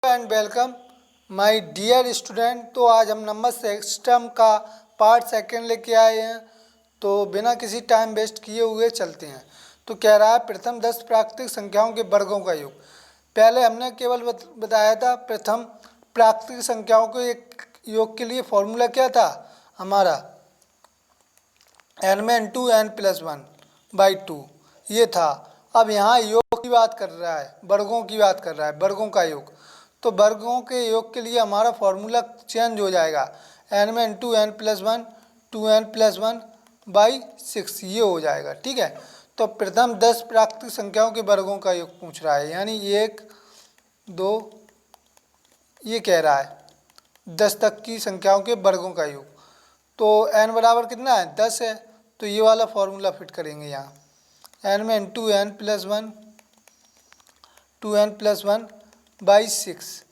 And welcome my dear student. तो आज हम नंबर सिस्टम का पार्ट सेकंड लेके आए हैं। तो बिना किसी टाइम वेस्ट किए हुए चलते हैं। तो कह रहा है प्रथम 10 प्राकृतिक संख्याओं के वर्गों का योग। पहले हमने केवल बताया था प्रथम प्राकृतिक संख्याओं के एक योग के लिए फॉर्मूला क्या था हमारा, n में into n plus one by two, ये था। अब यहाँ योग की बात कर रहा है, वर्गों की बात कर रहा है, वर्गों का योग। तो वर्गों के योग के लिए हमारा फॉर्मूला चेंज हो जाएगा, n में into n plus one two n plus one by six, ये हो जाएगा। ठीक है। तो प्रथम 10 प्राकृतिक संख्याओं के वर्गों का योग पूछ रहा है, यानी 1 2, ये कह रहा है 10 तक की संख्याओं के वर्गों का योग। तो n बराबर कितना है, 10 है। तो ये वाला फॉर्मूला फिट करेंगे यहाँ, n में into n plus one two n plus one by six.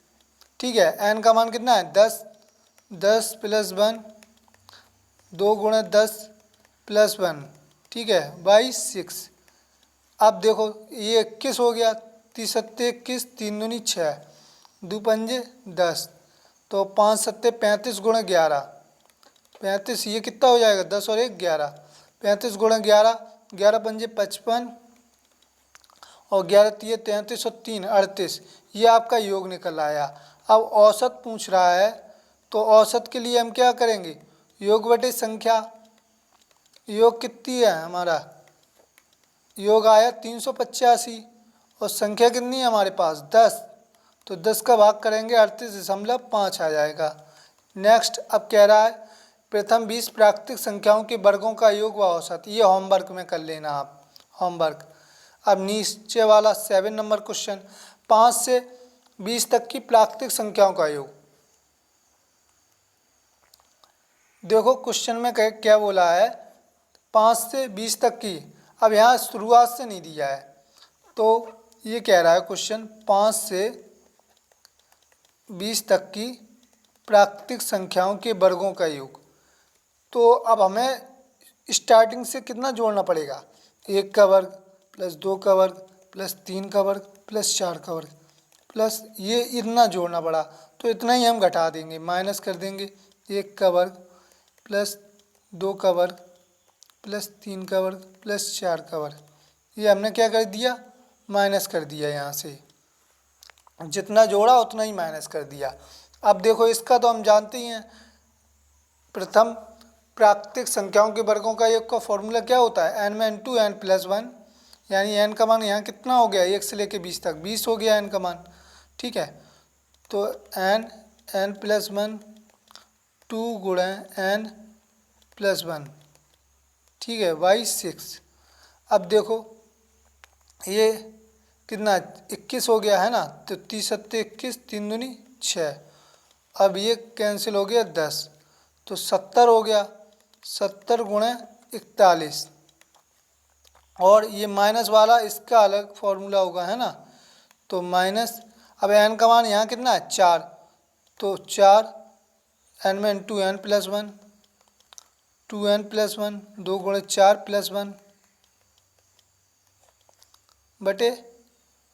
ठीक है। n का मान कितना है, 10, 10 प्लस वन, 2 गुणे 10 प्लस वन, ठीक है, बाई सिक्स। अब देखो ये 21 हो गया, 30 सत्ते 21, 3 दूनी 6, 2 पंजे 10, तो 5 सत्ते 35 गुणे 11, 35, ये कितना हो जाएगा, 10 और 1 11, 35 गुणे 11, 11 पंजे 55 और 11 तिये 33 और 3 38, ये आपका योग निकल आया। अब औसत पूछ रहा है, तो औसत के लिए हम क्या करेंगे, योग बटे संख्या। योग कितनी है हमारा, योग आया 385 और संख्या कितनी है हमारे पास 10, तो 10 का भाग करेंगे 38.5 आ जाएगा। नेक्स्ट अब कह रहा है प्रथम 20 प्राकृतिक संख्याओं के वर्गों का योग व औसत। ये होमवर्क में कर लेना आप, होमवर्क। अब नीचे वाला 7 नंबर क्वेश्चन, 5 से 20 तक की प्राकृतिक संख्याओं का योग। देखो क्वेश्चन में क्या बोला है, 5 से 20 तक की। अब यहाँ शुरुआत से नहीं दिया है, तो ये कह रहा है क्वेश्चन 5 से 20 तक की प्राकृतिक संख्याओं के वर्गों का योग। तो अब हमें स्टार्टिंग से कितना जोड़ना पड़ेगा, 1 का वर्ग प्लस 2 का वर्ग प्लस 3 का वर्ग प्लस 4 का वर्ग प्लस ये इतना जोड़ना पड़ा, तो इतना ही हम घटा देंगे, माइनस कर देंगे। 1 का वर्ग प्लस 2 का वर्ग प्लस 3 का वर्ग प्लस 4 का वर्ग, ये हमने क्या कर दिया, माइनस कर दिया। यहाँ से जितना जोड़ा उतना ही माइनस कर दिया। अब देखो इसका तो हम जानते ही हैं, प्रथम प्राकृतिक संख्याओं के वर्गों का योग का फॉर्मूला क्या होता है, n में इंटू एन प्लस वन, यानी n का मान यहाँ कितना हो गया, 1 से लेके 20 तक 20 हो गया n का मान। ठीक है। तो n प्लस वन 2 गुणे n प्लस वन, ठीक है, बाई 6। अब देखो ये कितना 21 हो गया है ना, तो 30 सत्ते 21, 3 दूनी 6, अब ये कैंसिल हो गया 10, तो 70 हो गया, 70 गुणे 41, और ये माइनस वाला इसका अलग फॉर्मूला होगा, है ना, तो माइनस। अब n का मान यहाँ कितना है 4, तो 4 n में into n plus one 2n plus one, 2 गुणे 4 प्लस वन बटे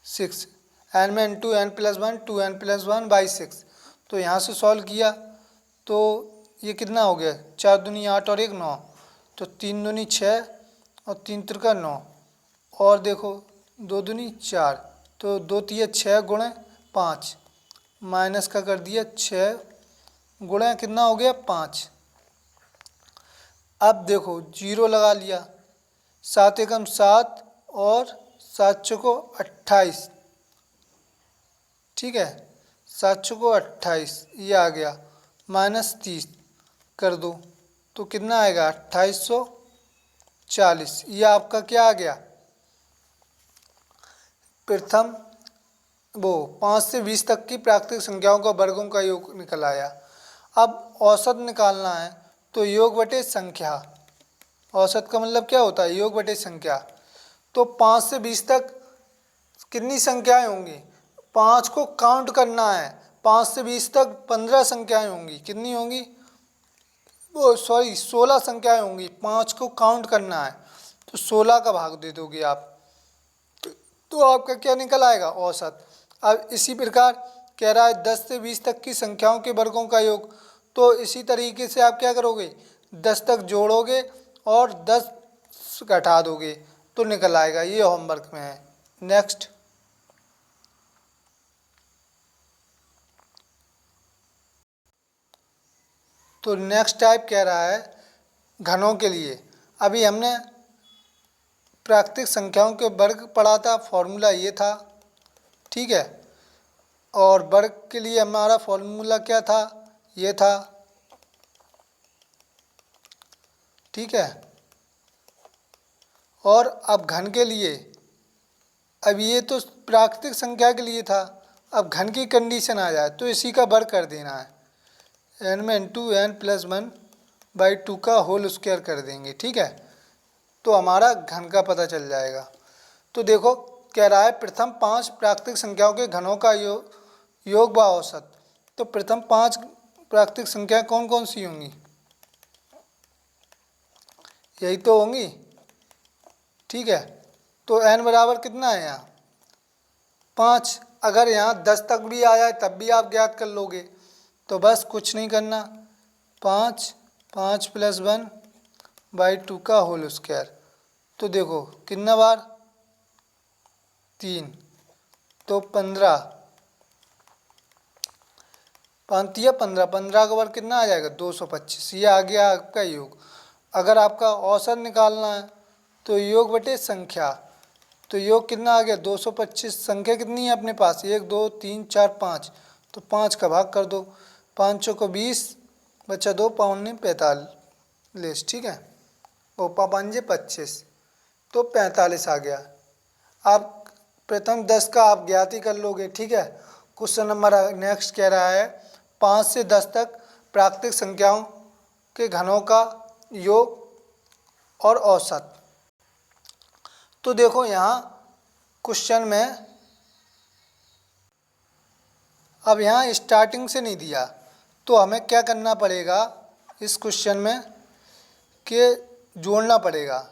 6, n में into n plus one 2n plus one by 6। तो यहाँ से सॉल्व किया तो ये कितना हो गया, 4 दूनी 8 और 1 9, तो 3 दूनी 6 और 3 त्रिका 9, और देखो 2 दूनी 4, तो 2 तिये 6 गुणे 5, माइनस का कर दिया 6 गुणे कितना हो गया 5। अब देखो जीरो लगा लिया, 7 एकम 7 और 7 चौको 28, ठीक है, 7 चौको 28, ये आ गया, माइनस 30 कर दो तो कितना आएगा 2840। ये आपका क्या आ गया, प्रथम 5 से 20 तक की प्राकृतिक संख्याओं का वर्गों का योग निकल आया। अब औसत निकालना है, तो योग बटे संख्या। औसत का मतलब क्या होता है, योग बटे संख्या। तो 5 से 20 तक कितनी संख्याएं होंगी, 5 को काउंट करना है। 5 से 20 तक 15 संख्याएं होंगी, कितनी होंगी, 16 संख्याएं होंगी, 5 को काउंट करना है, तो 16 का भाग दे दोगे आप, तो आपका क्या निकल आएगा, औसत। अब इसी प्रकार कह रहा है 10 से 20 तक की संख्याओं के वर्गों का योग। तो इसी तरीके से आप क्या करोगे, 10 तक जोड़ोगे और 10 घटा दोगे तो निकल आएगा। ये होमवर्क में है। नेक्स्ट, तो नेक्स्ट टाइप कह रहा है घनों के लिए। अभी हमने प्राकृतिक संख्याओं के वर्ग पढ़ा था, फॉर्मूला ये था, ठीक है। और वर्ग के लिए हमारा फॉर्मूला क्या था, ये था, ठीक है। और अब घन के लिए, अब ये तो प्राकृतिक संख्या के लिए था, अब घन की कंडीशन आ जाए तो इसी का वर्ग कर देना है, n में इंटू n+1/2 का होल स्क्वायर कर देंगे, ठीक है। तो हमारा घन का पता चल जाएगा। तो देखो कह रहा है प्रथम 5 प्राकृतिक संख्याओं के घनों का योग व औसत। तो प्रथम 5 प्राकृतिक संख्याएं कौन कौन सी होंगी, यही तो होंगी, ठीक है। तो n बराबर कितना है यहाँ 5। अगर यहाँ 10 तक भी आ जाए तब भी आप ज्ञात कर लोगे। तो बस कुछ नहीं करना, 5 +1/2 का होल स्क्वायर। तो देखो कितना बार, 3, तो 15, 15 का वर्ग कितना आ जाएगा 225। ये आ गया आपका योग। अगर आपका औसत निकालना है तो योग बटे संख्या, तो योग कितना आ गया 225। संख्या कितनी है अपने पास, 1 2 3 4 5, तो 5 का भाग कर दो, 5 को 20 बचा 2 5 45, ठीक है। और 5 25, तो 45 आ गया। आप प्रथम 10 का आप ज्ञात ही कर लोगे, ठीक है। क्वेश्चन नंबर नेक्स्ट कह रहा है 5 से 10 तक प्राकृतिक संख्याओं के घनों का योग और औसत। तो देखो यहाँ क्वेश्चन में, अब यहाँ स्टार्टिंग से नहीं दिया तो हमें क्या करना पड़ेगा इस क्वेश्चन में कि जोड़ना पड़ेगा।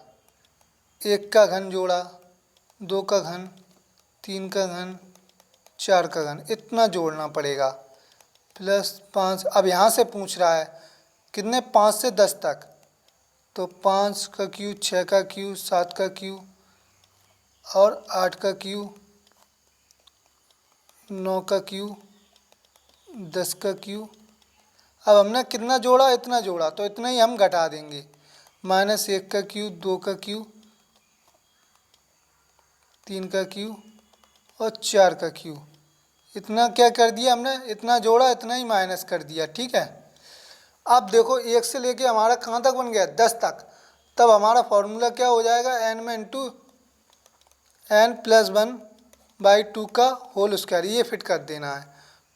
1 का घन जोड़ा, 2 का घन, 3 का घन, 4 का घन, इतना जोड़ना पड़ेगा, +5। अब यहाँ से पूछ रहा है कितने 5 से 10 तक, तो 5 का क्यू, 6 का क्यू, 7 का क्यू और 8 का क्यू, 9 का क्यू, 10 का क्यू। अब हमने कितना जोड़ा, इतना जोड़ा, तो इतना ही हम घटा देंगे, -1 का क्यू, 2 का क्यू, 3 का क्यू और 4 का क्यू। इतना क्या कर दिया हमने, इतना जोड़ा, इतना ही माइनस कर दिया, ठीक है। अब देखो 1 से लेके हमारा कहाँ तक बन गया 10 तक, तब हमारा फॉर्मूला क्या हो जाएगा, n में इंटू n+1/2 का होल स्क्वायर, ये फिट कर देना है।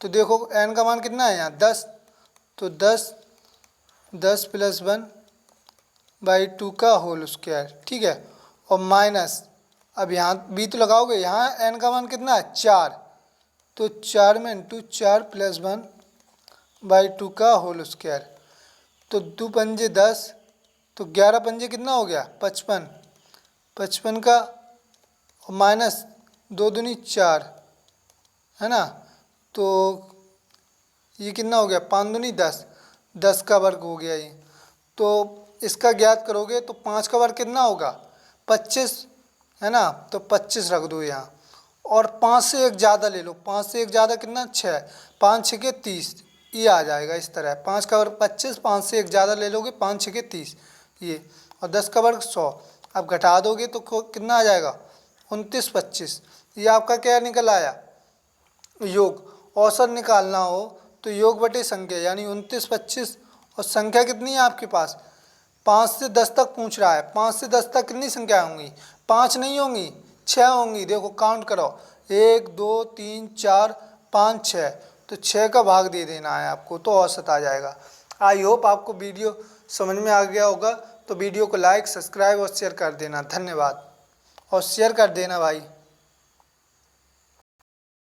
तो देखो n का मान कितना है यहाँ 10, तो 10 +1/2 का होल स्क्वायर, ठीक है। और माइनस, अब यहाँ भी तो लगाओगे, यहाँ n का मान कितना है 4, तो 4 में इंटू 4 +1/2 का होल स्क्वायर। तो 2 पंजे 10, तो 11 पंजे कितना हो गया 55, 55 का और माइनस 2 दूनी 4, है ना। तो ये कितना हो गया 5 दूनी 10, 10 का वर्ग हो गया ये। तो इसका ज्ञात करोगे तो 5 का वर्ग कितना होगा 25, है ना। तो 25 रख दो यहाँ, और 5 से एक ज़्यादा ले लो, 5 से एक ज़्यादा कितना 6, 5 6 के 30, ये आ जाएगा इस तरह। 5 का वर्ग 25, 5 से एक ज़्यादा ले लोगे, 5 6 के 30 ये, और 10 का वर्ग 100। अब घटा दोगे तो कितना आ जाएगा 29 25। ये आपका क्या निकल आया योग। औसत निकालना हो तो योग बटे संख्या, यानी 29 25। और संख्या कितनी है आपके पास, 5 से 10 तक पूछ रहा है, 5 से 10 तक कितनी संख्या होंगी, 5 नहीं होंगी 6 होंगी। देखो काउंट करो, 1 2 3 4 5 6, तो 6 का भाग दे देना है आपको, तो औसत आ जाएगा। आई होप आपको वीडियो समझ में आ गया होगा। तो वीडियो को लाइक सब्सक्राइब और शेयर कर देना, धन्यवाद। और शेयर कर देना भाई।